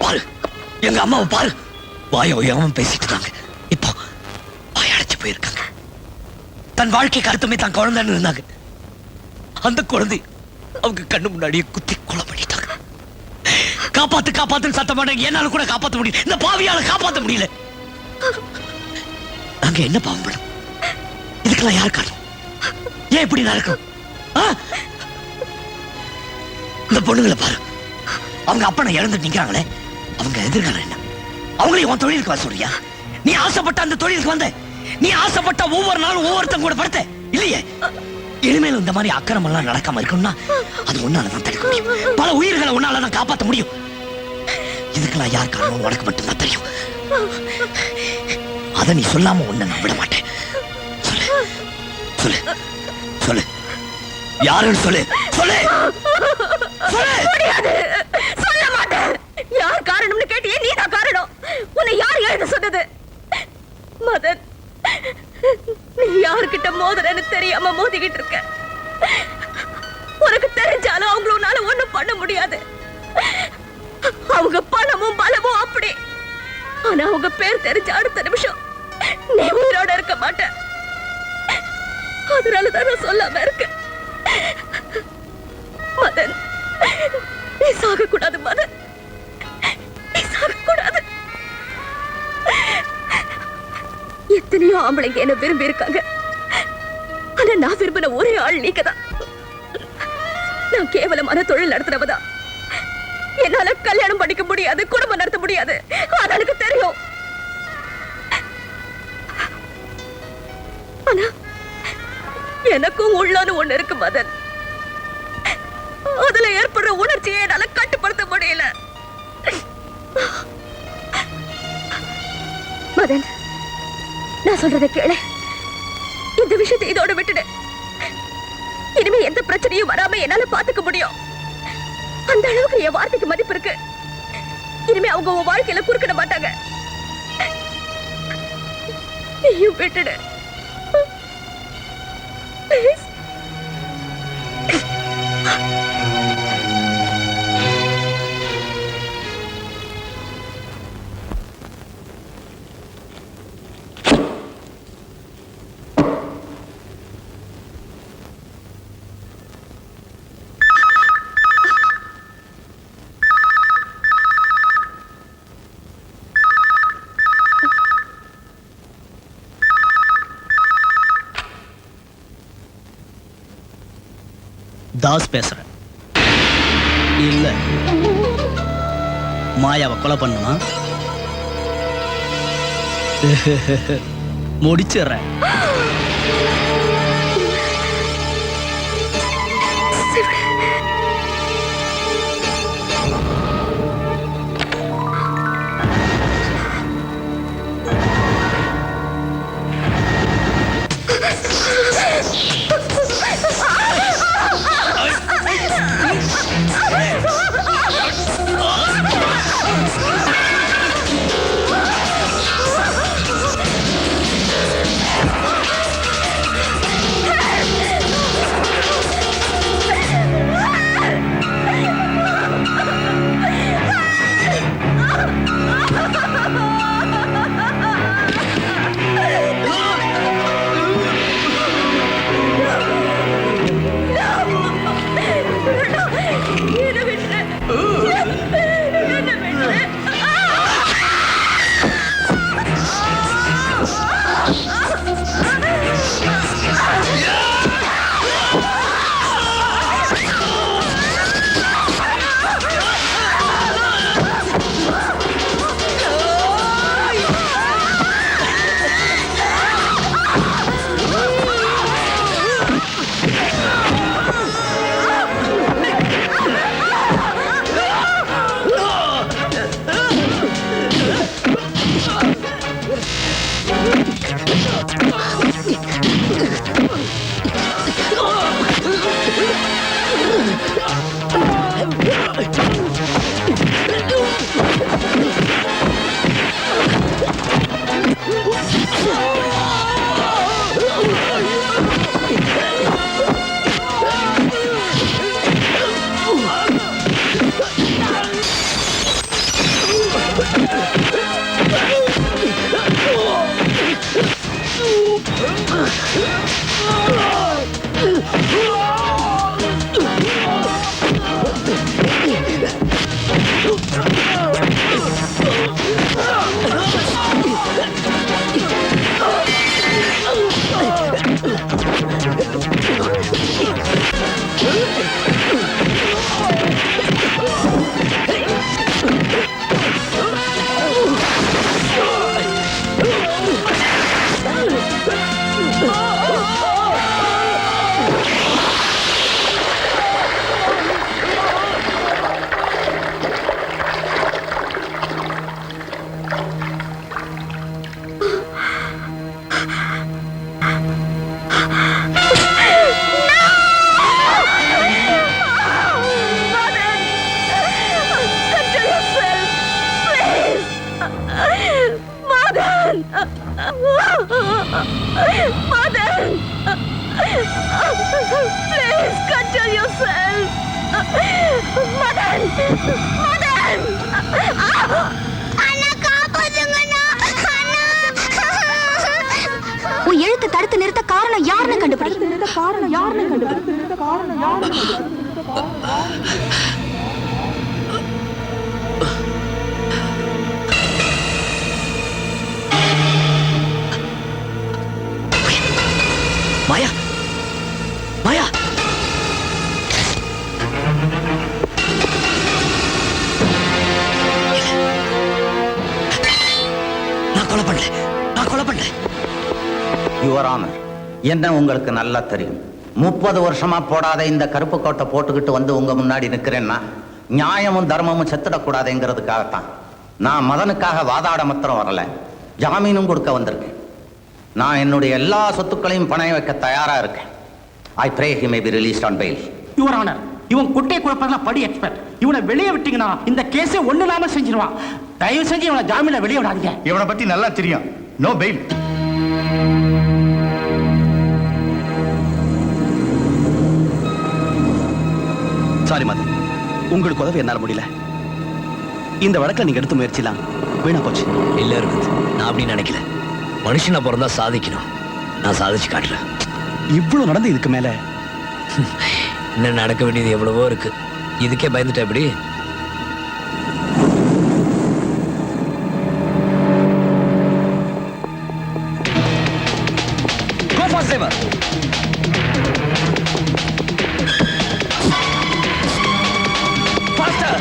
பாரு, எங்க அம்மாவை பாரு. வாய ஓயாம பேசிட்டு இருந்தாங்க. இப்போ வாயடைச்சு போயிருக்காங்க. தன் வாழ்க்கைக்கு அர்த்தமே தான் குழந்தைன்னு இருந்தாங்க. அந்த குழந்தை அவங்க கண்ணு முன்னாடியே குத்தி கொலை பண்ணிட்டாங்க. காப்பாத்து காப்பாத்துன்னு சத்தம் பண்ணாங்க. என்னால கூட காப்பாத்த முடியல. இந்த பாவியால காப்பாத்த முடியல. நாங்க என்ன பாவம் பண்ணோம்? இதுக்கெல்லாம் யார் காரணம்? ஏன் இப்படி நடக்கும்? இந்த பொண்ணுங்களை பாரு. அவங்க அப்பனை இழந்து நிக்கிறாங்களே, அவங்க எதிர்காலம் என்ன? அவங்களையும் உன் தொழிலுக்கு வர சொல்றியா? நீ ஆசைப்பட்ட அந்த தொழிலுக்கு வந்த, நீ ஆசைப்பட்ட ஒவ்வொரு நாளும் ஒவ்வொருத்தங்க கூட படுத்த இல்லையே. இனிமேல் இந்த மாதிரி அக்கிரமம் எல்லாம் நடக்காம இருக்கணும்னா அது உன்னாலதான் தடுக்க முடியும். பல உயிர்களை உன்னாலதான் காப்பாற்ற முடியும். இதுக்கெல்லாம் யார் காரணம் உனக்கு மட்டும்தான் தெரியும். அதை நீ சொல்லாம ஒண்ணு நான் விட மாட்டேன். சொல்லு சொல்லு சொல்லு, யாருன்னு சொல்லு சொல்லு முடியாது, சொல்ல மாட்டேன். யார் காரணம்னு கேட்டியே, நீதான் காரணம். உன்னை யார் எழுத சொன்னது? மதன், நீ யாருக்கிட்ட மோதுறன்னு தெரியாம மோதிக்கிட்டு இருக்க. உனக்கு தெரிஞ்சாலும் அவங்கள உன்னால ஒண்ணும் பண்ண முடியாது. அவங்க பணமும் பலமும் அப்படி. ஆனா அவங்க பேர் தெரிஞ்ச அடுத்த நிமிஷம் நீ உயிரோட இருக்க மாட்ட. அதனாலதான் நான் சொல்லாம இருக்கேன். மதன், நீ சாக கூடாது. மதன், நீ சாக கூடாது. எத்தனையோ ஆம்பளைங்க என்ன விரும்பி இருக்காங்க. ஆனா நான் விரும்பின ஒரே ஆள் நீங்கதான். நான் கேவலமான தொழில் நடத்துறவதான். என்னால கல்யாணம் பண்ணிக்க முடியாது, குடும்பம் நடத்த முடியாது. அது எனக்கு தெரியும். ஆனா எனக்கும் உள்ளான ஒண்ணு இருக்கு மதன். அதுல ஏற்படுற உணர்ச்சியை என்னால கட்டுப்படுத்த முடியல. மதன், நான் சொல்றதை கேளு. இந்த விஷயத்தை இதோட விட்டுடு. இனிமே எந்த பிரச்சனையும் வராம என்னால பாத்துக்க முடியும். அந்த அளவுக்கு என் வார்த்தைக்கு மதிப்பு இருக்கு. இனிமே அவங்க உன் வாழ்க்கையில குறுக்கிட மாட்டாங்க. நீயும் விட்டுடு. Please. தாஸ் பேசுறேன். இல்ல, மாயாவை கொலை பண்ணுமா? முடிச்சிடுறேன். உன் எழுத்து தடுத்து நிறுத்த காரணம் யாருன்னு கண்டுபிடி. மாயா, மாயா, நான் கொலை பண்ணல, நான் கொலை பண்ணல. யுவர் ஆனர், என்ன உங்களுக்கு நல்லா தெரியும். 30 வருஷமா போடாத இந்த கருப்பு கோட்டை போட்டுக்கிட்டு வந்து உங்க முன்னாடி நிக்கிறேன்னா நியாயமும் தர்மமும் செத்துடக்கூடாதுங்கிறதுக்காகத்தான். நான் மதனுக்காக வாதாட மாத்திரம் வரல, ஜாமீனும் கொடுக்க வந்திருக்கேன். நான் என்னுடைய எல்லா சொத்துக்களையும் பணைய வைக்க தயாரா இருக்கேன். I pray he may be released on fail. Your honour, இவன் குட்டை குழப்பறதுல படி எக்ஸ்பர்ட். இவனை வெளியே விட்டீங்கன்னா இந்த கேஸே ஒண்ணு இல்லாம செஞ்சிருவான். தயவு செஞ்சு இவனை ஜாமீன்ல வெளியே விடாதீங்க. இவனை பத்தி நல்லா தெரியும். No fail. சாரி மதன், உங்களுக்கு உதவி என்னால முடியல. இந்த வழக்கில் நீங்க எடுத்த முயற்சிலாம் வீணா போச்சு. இல்ல இருக்குது, நான் அப்படி நினைக்கல. மனுஷனா பிறந்தா சாதிக்கணும், நான் சாதிச்சு காட்டுறேன். இவ்வளவு நடந்து இதுக்கு மேல இன்னும் நடக்க வேண்டியது எவ்வளவோ இருக்கு. இதுக்கே பயந்துட்ட எப்படி? Go fast, driver. Faster.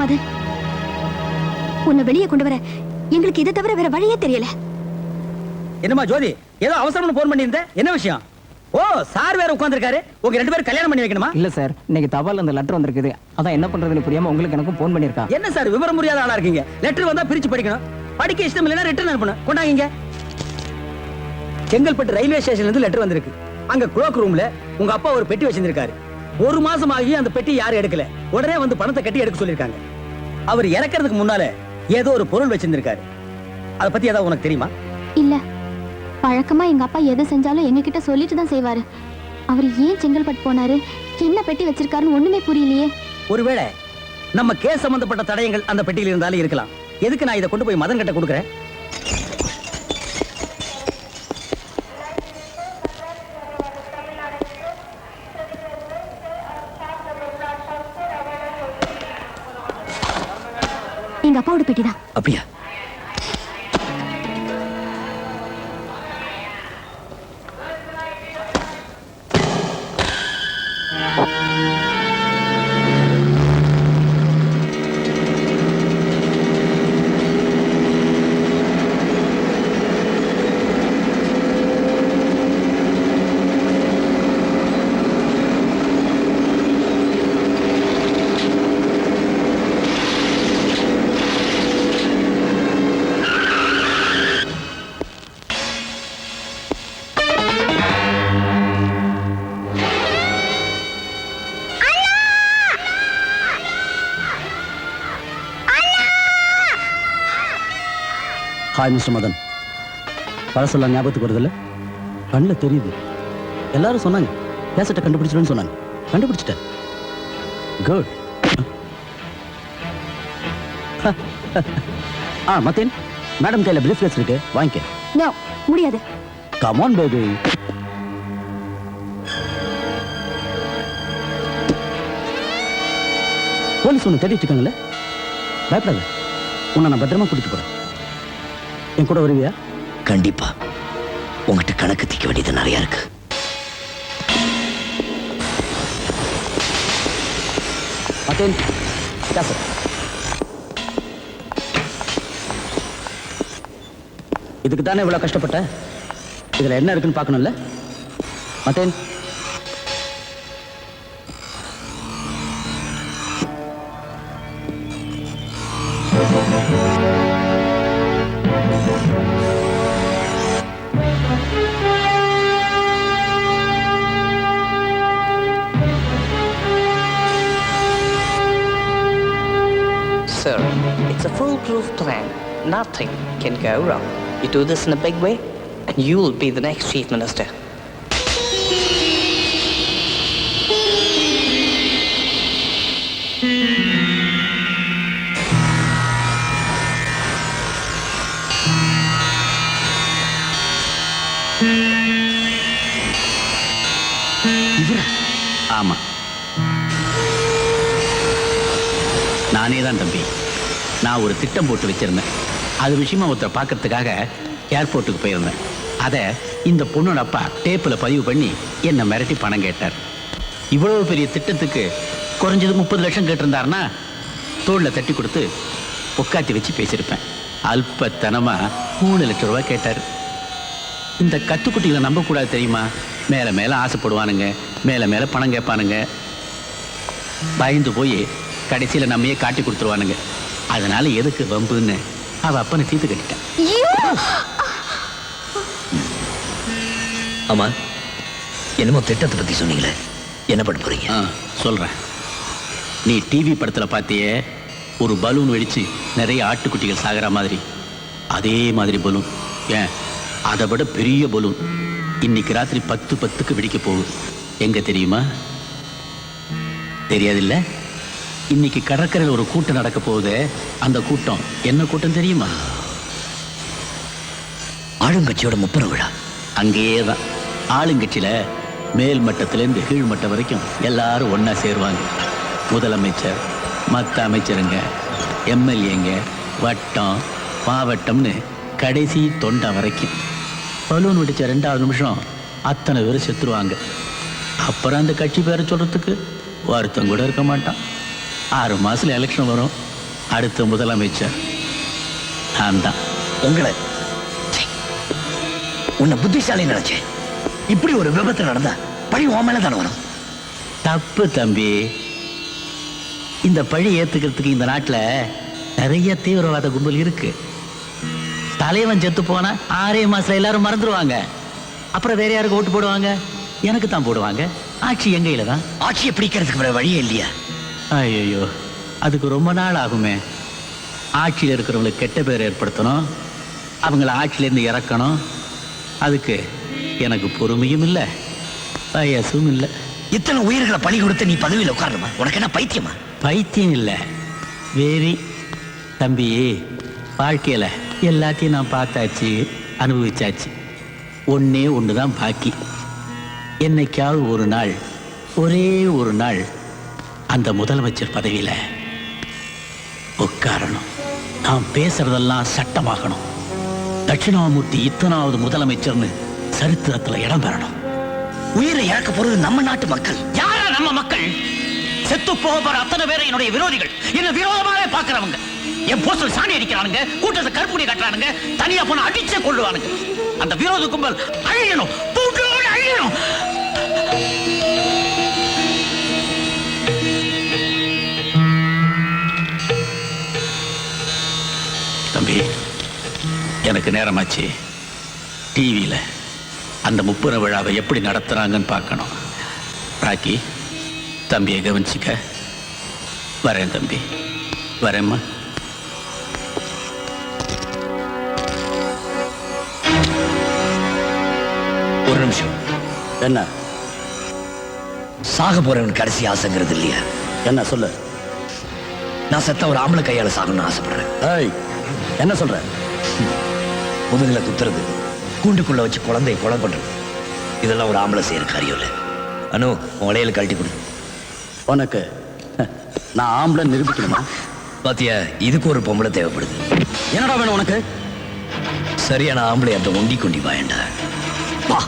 Madan, உன்னை வெளியே கொண்டு வர எங்களுக்கு இதை தவிர வேற வழியே தெரியல. என்னமா ஜோதி, ஏதோ அவசரம்னு போன் பண்ணியிருந்த, என்ன விஷயம்? ஓ, சார் வேற உட்கார்ந்திருக்காரு. உங்க 2 பேரும் கல்யாணம் பண்ணி வைக்கணுமா? இல்ல சார், இன்னைக்கு தபால் அந்த லெட்டர் வந்திருக்குது. அதான் என்ன பண்றதுன்னு புரியாம உங்களுக்கு எனக்கும் போன் பண்ணிருக்கா. என்ன சார் விவரம் புரியாத ஆளா இருக்கீங்க? லெட்டர் வந்தா பிரிச்சு படிக்கணும், படிக்க இஷ்டம் இல்லைன்னா ரிட்டர்ன் அனுப்பணும். கொண்டாங்க. செங்கல்பட்டு ரயில்வே ஸ்டேஷன்ல இருந்து லெட்டர் வந்திருக்கு. அங்க க்ளோக் ரூம்ல உங்க அப்பா ஒரு பெட்டி வச்சிருக்காரு. 1 மாசம் ஆகி அந்த பெட்டி யாரும் எடுக்கல. உடனே வந்து பணத்தை கட்டி எடுக்க சொல்லிருக்காங்க. அவர் இறக்கிறதுக்கு முன்னால ஏதோ ஒரு பொருள் வச்சிருந்திருக்காரு. அதை பத்தி ஏதாவது உனக்கு தெரியுமா? இல்ல, பழக்கமா எங்க அப்பா எதை செஞ்சாலும் எங்க கிட்ட சொல்லிட்டு தான் செய்வாரு. அவர் ஏன் செங்கல்பட்டு போனாரு, என்ன பெட்டி வச்சிருக்காருன்னு ஒண்ணுமே புரியலையே. ஒருவேளை நம்ம கேஸ் சம்பந்தப்பட்ட தடயங்கள் அந்த பெட்டியில் இருந்தாலும் இருக்கலாம். எதுக்கு நான் இதை கொண்டு போய் மதன் கிட்ட கொடுக்குறேன்? எங்க அப்பாவோட பெட்டிதான். அப்படியா? Hi mister Madan. பழசெல்லாம் ஞாபகத்துக்கு வருதில்ல? கண்ணில் தெரியுது. எல்லாரும் சொன்னாங்க கேசட்டை கண்டுபிடிச்சிடுன்னு சொன்னாங்க. கண்டுபிடிச்சிட்டேன். குட். மத்தேன், மேடம் கையில் பிரீஃப்கேஸ் இருக்கு, வாங்கிக்க. நோ, முடியாது. Come on baby. போலீஸ் ஒன்று தேடிட்டு இருக்காங்கல்ல, பயப்படாத. உன்னை நான் பத்திரமா கூட்டிட்டு போறேன். என் கூட வருவியா? கண்டிப்பா. உங்ககிட்ட கணக்கு தீக்க வேண்டியது நிறைய இருக்கு. மத்தேன், கேசட். இதுக்கு தானே இவ்வளவு கஷ்டப்பட்ட? இதுல என்ன இருக்குன்னு பார்க்கணும்ல மத்தேன். a foolproof plan. Nothing can go wrong. You do this in a big way, and you'll be the next chief minister. ஆமா, நானே தான் தம்பி. நான் ஒரு திட்டம் போட்டு வச்சிருந்தேன். அது விஷயமா ஒருத்தரை பார்க்கறதுக்காக ஏர்போர்ட்டுக்கு போயிருந்தேன். அதை இந்த பொண்ணோட அப்பா டேப்பில் பதிவு பண்ணி என்னை மிரட்டி பணம் கேட்டார். இவ்வளவு பெரிய திட்டத்துக்கு குறைஞ்சது 30 லட்சம் கேட்டிருந்தாருன்னா தோளில் தட்டி கொடுத்து உட்காத்தி வச்சு பேசியிருப்பேன். அல்பத்தனமா 3 லட்சம் ரூபாய் கேட்டார். இந்த கத்துக்குட்டிகளை நம்பக்கூடாது தெரியுமா? மேலே மேலே ஆசைப்படுவானுங்க, மேலே மேலே பணம் கேட்பானுங்க. பயந்து போய் கடைசியில் நம்மையே காட்டி கொடுத்துருவானுங்க. அதனால எதுக்கு வம்புன்னு அவ அப்பனை தீர்த்து கட்டிட்டான். ஆமா, என்னமோ திட்டத்தை பத்தி சொன்னீங்களே, என்ன பண்ண போறீங்க? சொல்றேன். நீ டிவி படத்துல பார்த்தியே, ஒரு பலூன் வெடிச்சு நிறைய ஆட்டுக்குட்டிகள் சாகிற மாதிரி, அதே மாதிரி பலூன், ஏன் அதை விட பெரிய பலூன் இன்னைக்கு ராத்திரி 10:10க்கு வெடிக்க போகுது. எங்க தெரியுமா? தெரியாதில்ல? இன்னைக்கு கடற்கரையில் ஒரு கூட்டம் நடக்க போகுது. அந்த கூட்டம் என்ன கூட்டம் தெரியுமா? ஆளுங்கட்சியோட முப்பெரு விழா. அங்கேயே தான். ஆளுங்கட்சியில மேல் மட்டத்திலேருந்து கீழ் மட்டம் வரைக்கும் எல்லாரும் ஒன்னா சேருவாங்க. முதலமைச்சர், மற்ற அமைச்சருங்க, எம்எல்ஏங்க, வட்டம், மாவட்டம்னு கடைசி தொண்டை வரைக்கும். பலூன் வெடிச்ச 2வது நிமிஷம் அத்தனை பேரும் செத்துருவாங்க. அப்புறம் அந்த கட்சி பேரை சொல்றதுக்கு வருத்தம் கூட இருக்க மாட்டான். 6 மாசத்துல எலெக்ஷன் வரும். அடுத்த முதலமைச்சர் நான் தான். உன்னை புத்திசாலி நினைச்சேன். இப்படி ஒரு விபத்து நடந்தா பழி உன் மேல தானே வரும். தப்பு தம்பி. இந்த பழி ஏத்துக்கிறதுக்கு இந்த நாட்டில் நிறைய தீவிரவாத கும்பல் இருக்கு. தலைவன் செத்து போனா 6 மாசத்துல எல்லாரும் மறந்துடுவாங்க. அப்புறம் வேற யாருக்கு ஓட்டு போடுவாங்க? எனக்கு தான் போடுவாங்க. ஆட்சி எங்க கையில தான். ஆட்சியை பிடிக்கிறதுக்கு வேற வழியே இல்லையா? ஐயோ, அதுக்கு ரொம்ப நாள் ஆகுமே. ஆட்சியில் இருக்கிறவங்களுக்கு கெட்ட பேர் ஏற்படுத்தணும், அவங்கள ஆட்சியிலேருந்து இறக்கணும். அதுக்கு எனக்கு பொறுமையும் இல்லை, வயசும் இல்லை. இத்தனை உயிர்களை பலி கொடுத்து நீ பதவியில் உட்காரணுமா? உனக்கு என்ன பைத்தியமா? பைத்தியம் இல்லை, வேரி. தம்பி, வாழ்க்கையில எல்லாத்தையும் நான் பார்த்தாச்சு, அனுபவிச்சாச்சு. ஒன்னே ஒன்று தான் பாக்கி. என்னைக்காவது ஒரு நாள், ஒரே ஒரு நாள் அந்த முதலமைச்சர் பதவியில உட்காரணும். நான் பேசுறதெல்லாம் சட்டமாகணும். தட்சிணாமூர்த்தி இத்தனாவது முதலமைச்சர்னு சரித்திரத்துல இடம் பெறணும். உயிரை இழக்க போறது நம்ம நாட்டு மக்கள். யாரா நம்ம மக்கள்? செத்து போக போற அத்தனை பேரை என்னுடைய விரோதிகள், என்ன விரோதமாவே பாக்குறவங்க. என் போஸ்டர் சாணி அடிக்கிறானுங்க, கூட்டத்தை கற்பூடி கட்டுறானுங்க, தனியா போன அடிச்சே கொள்ளுவானுங்க. அந்த விரோத கும்பல் அழியணும், பூண்டோடு அழியணும். தம்பி, எனக்கு நேரமாச்சு. டிவியில அந்த முப்புர விழாவை எப்படி நடத்துறாங்கன்னு பார்க்கணும். ராக்கி, தம்பியை கவனிச்சுக்க. வரேன் தம்பி, வரேம்மா. ஒரு நிமிஷம். என்ன? சாக போறவன் கடைசி ஆசைங்கிறது இல்லையா? என்ன சொல்லு. நான் செத்த ஒரு ஆம்பளை கையால சாகணும்னு ஆசைப்படுறேன். ஏய், என்ன சொல்ற? முதுகுல குத்துறது, கூண்டுக்குள்ள வச்சு குழந்தைய கொலை பண்றது, இதெல்லாம் ஒரு ஆம்பளை செய்யற காரியம் இல்லை. அனு, உலையில கழட்டி கொடு. உனக்கு நான் ஆம்பளை நிரூபிக்கணுமா? பாத்தியா, இதுக்கு ஒரு பொம்பளை தேவைப்படுது. என்னடா வேணும் உனக்கு? சரியான ஆம்பளை அந்த ஒண்டி கொண்டி வாயண்டா. வா.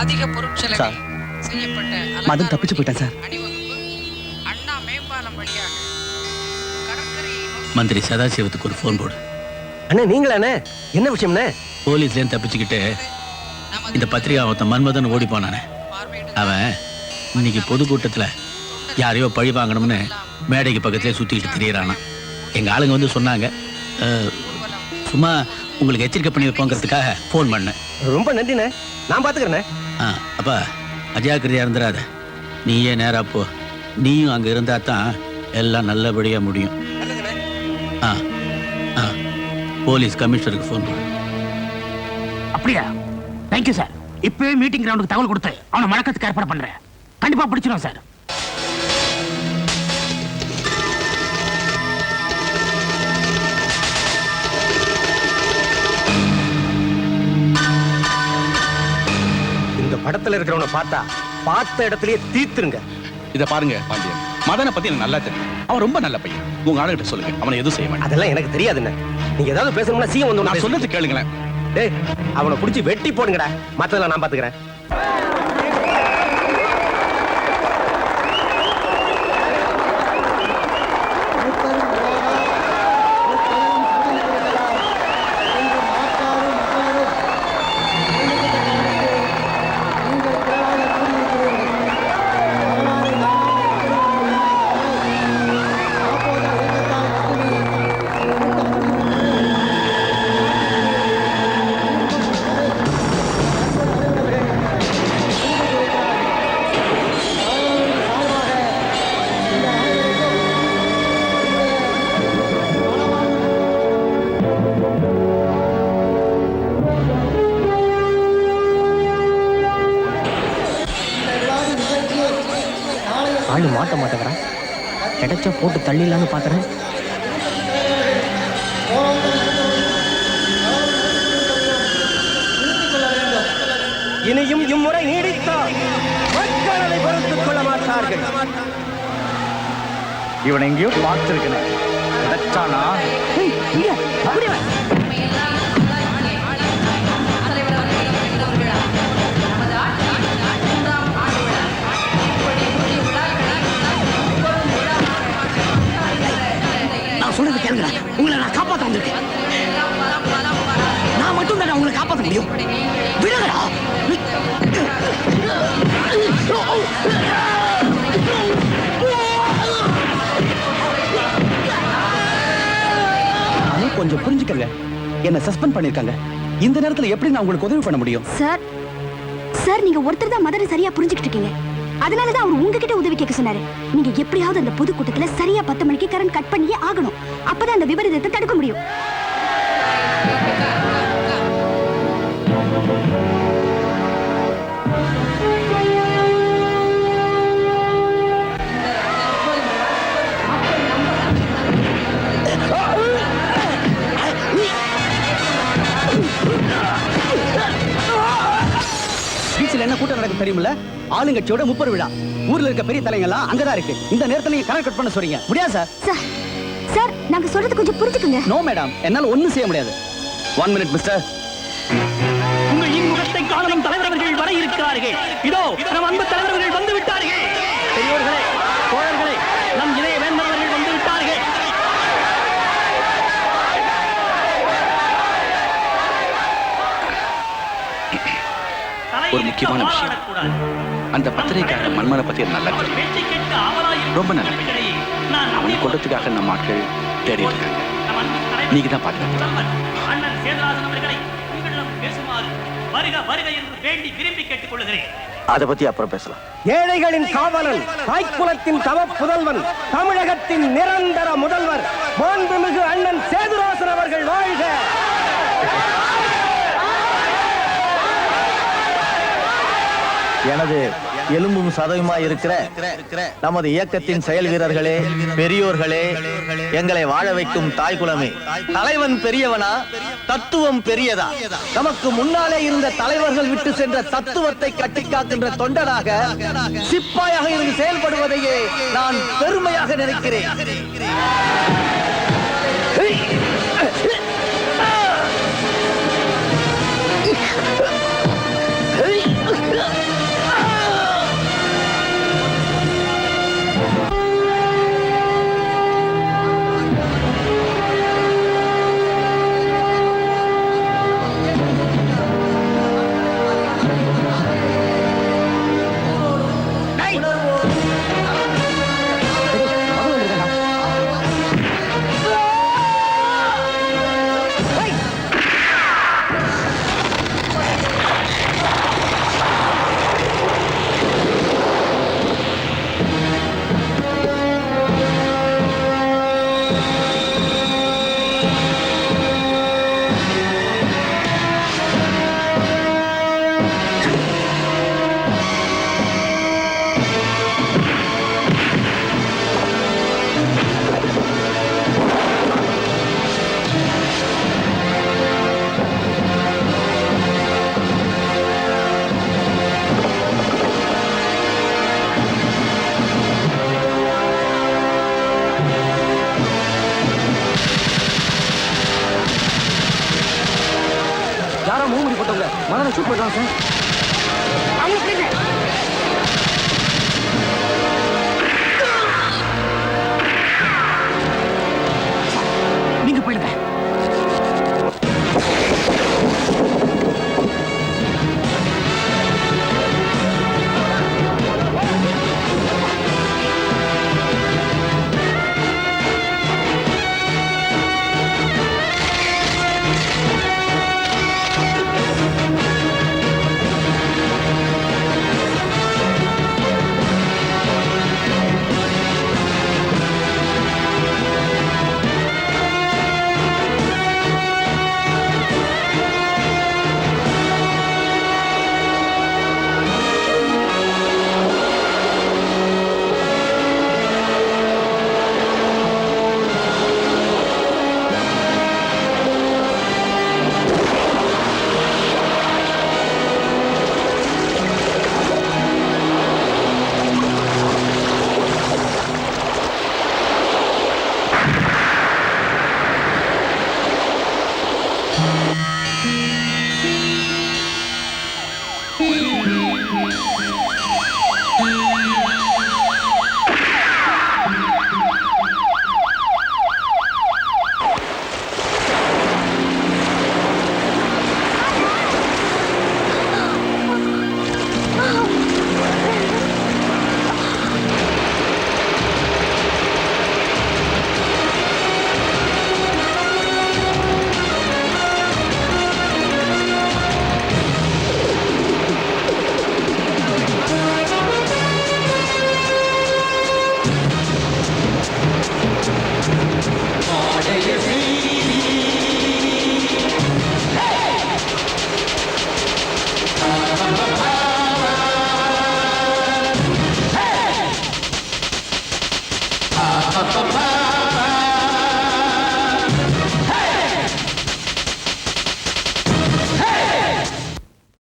அதிக பொருட்செலவில் செய்யப்பட்ட மதன் தப்பிச்சு போயிட்டான் சார். அணிவகுப்பு அண்ணா மேம்பாலம் வழியாக கடற்கரையை நோக்கி மந்திரி சதாசிவத்துக்கு ஒரு ஃபோன் போடு. அண்ணே நீங்களாண்ணே, என்ன விஷயம்ண்ணே? போலீஸ்லேருந்து தப்பிச்சுக்கிட்டு இந்த பத்திரிகை ஒருத்தன் மன்மதன் ஓடி போனானே, அவன் இன்னைக்கு பொதுக்கூட்டத்தில் யாரையோ பழி வாங்கணும்னு மேடைக்கு பக்கத்துலேயே சுற்றிக்கிட்டு திரியறானா. எங்கள் ஆளுங்க வந்து சொன்னாங்க, சும்மா உங்களுக்கு எச்சரிக்கை பண்ணி வைப்போங்கிறதுக்காக ஃபோன் பண்ணேன். ரொம்ப நன்றிண்ணே, நான் பார்த்துக்கிறேண்ணே. அப்பா அஜாக்கிரதையாக இருந்துடாத, நீயே நேரா போ. நீயும் அங்கே இருந்தால் தான் எல்லாம் நல்லபடியாக முடியும். போலீஸ் கமிஷனருக்கு ஃபோன் பண்ணு. அப்படியா? Thank you sir. இப்பவே மீட்டிங் கிரவுண்டுக்கு தகவல் கொடுத்து அவனை மழக்கத்துக்கு ஏற்பாடு பண்றேன். கண்டிப்பா பிடிச்சிடும் சார். இந்த படத்துல இருக்கிறவனை பார்த்தா பார்த்த இடத்துலயே தீத்துருங்க. இத பாருங்க பாண்டியன், மதனை பத்தி எனக்கு நல்லா தெரியும். அவன் ரொம்ப நல்ல பையன். உங்க ஆளுகிட்ட சொல்லுங்க, அவனை எதுவும் செய்ய மாட்டான். அதெல்லாம் எனக்கு தெரியாதுண்ணே. நீங்க ஏதாவது பேசணும்னா சீக்கிரம் வந்து நான் சொல்றது கேளுங்களேன். டேய், அவனை புடிச்சு வெட்டி போடுங்கடா, மத்ததெல்லாம் நான் பாத்துக்கிறேன். ஆளு மாட்ட மாட்டேங்கிறான். கிடைச்சா போட்டு தள்ளிடலான்னு பார்க்குறேன். இனியும் இம்முறை நீடித்தால் மக்கள் அதை பொறுத்துக் கொள்ள மாட்டார்கள். இவனை எங்கேயோ பார்த்திருக்கேன். கிடைச்சானா? நான் சொல்றது கேளுங்க, உங்களை நான் காப்பாற்ற வந்திருக்கேன். நான் மட்டும் தான் உங்களை காப்பாற்ற முடியும். விடுங்கடா. கொஞ்சம் புரிஞ்சுக்கங்க, என்ன சஸ்பெண்ட் பண்ணிருக்காங்க. இந்த நேரத்துல எப்படி நான் உங்களுக்கு உதவி பண்ண முடியும்? சார் சார், நீங்க ஒருத்தர் தான் மதனை சரியா புரிஞ்சுக்கிட்டு இருக்கீங்க. அதனாலதான் அவர் உங்ககிட்ட உதவி கேட்க சொன்னாரு. நீங்க எப்படியாவது அந்த பொதுக்கூட்டத்துல சரியா 10 மணிக்கு கரண்ட் கட் பண்ணியே ஆகணும். அப்பதான் அந்த விபரீதத்தை தடுக்க முடியும். காசில என்ன கூட்டம் நடக்கும் தெரியுமில்ல? ஆளுங்கட்சியோட 30 விழா. ஊர்ல இருக்க பெரிய தலைங்க எல்லாம் அங்கதான் இருக்கு. இந்த நேரத்துல நீங்க கரெக்ட் கட் பண்ண சொல்றீங்க. முடியாது சார். சார் சார் நாங்க சொல்றது கொஞ்சம் புரிஞ்சுக்குங்க. நோ மேடம், என்னால ஒண்ணும் செய்ய முடியாது. 1 மினிட் மிஸ்டர். உங்கள் இன்முகத்தை காணும் தலைவர்கள் வர இருக்கிறார்கள். இதோ நம் அன்பு தலைவர்கள் வந்து விட்டார்கள். பெரியோர்களே, தோழர்களே, நம் இணைய வேந்தவர்கள் வந்து விட்டார்கள். ஒரு முக்கியமான விஷயம், அந்த பத்திரிகைக்காக மன்மனை பத்தி நல்லா தெரியும். ரொம்ப நல்ல பையன். அவனை கொண்டதுக்காக நம்ம ஆட்கள் தேடிட்டு இருக்காங்க. நீங்க தான் பாதுகாப்பு. அண்ணன் சேதுராசன் அவர்களை உங்களிடம் பேசுமாறு வருக வருக என்று வேண்டி விரும்பி கேட்டுக்கொள்கிறேன். அதை பத்தி அப்புறம் பேசலாம். ஏழைகளின் காவலன், தாய்க்குலத்தின் தவ புதல்வன், தமிழகத்தின் நிரந்தர முதல்வர் மாண்புமிகு அண்ணன் சேதுராசன் அவர்கள் வாழ்க. எனது எலும்பும் சதவுமா இருக்கிற நமது இயக்கத்தின் செயல் வீரர்களே, பெரியோர்களே, எங்களை வாழ வைக்கும் தாய் குலமே, தலைவன் பெரியவனா, தத்துவம் பெரியதா? நமக்கு முன்னாலே இருந்த தலைவர்கள் விட்டு சென்ற தத்துவத்தை கட்டி காக்கின்ற தொண்டனாக, சிப்பாயாக இருந்து செயல்படுவதையே நான் பெருமையாக நினைக்கிறேன். யாரோ மூடி போட்டவங்க மதனை ஷூட் பண்றாங்க சார். அவங்க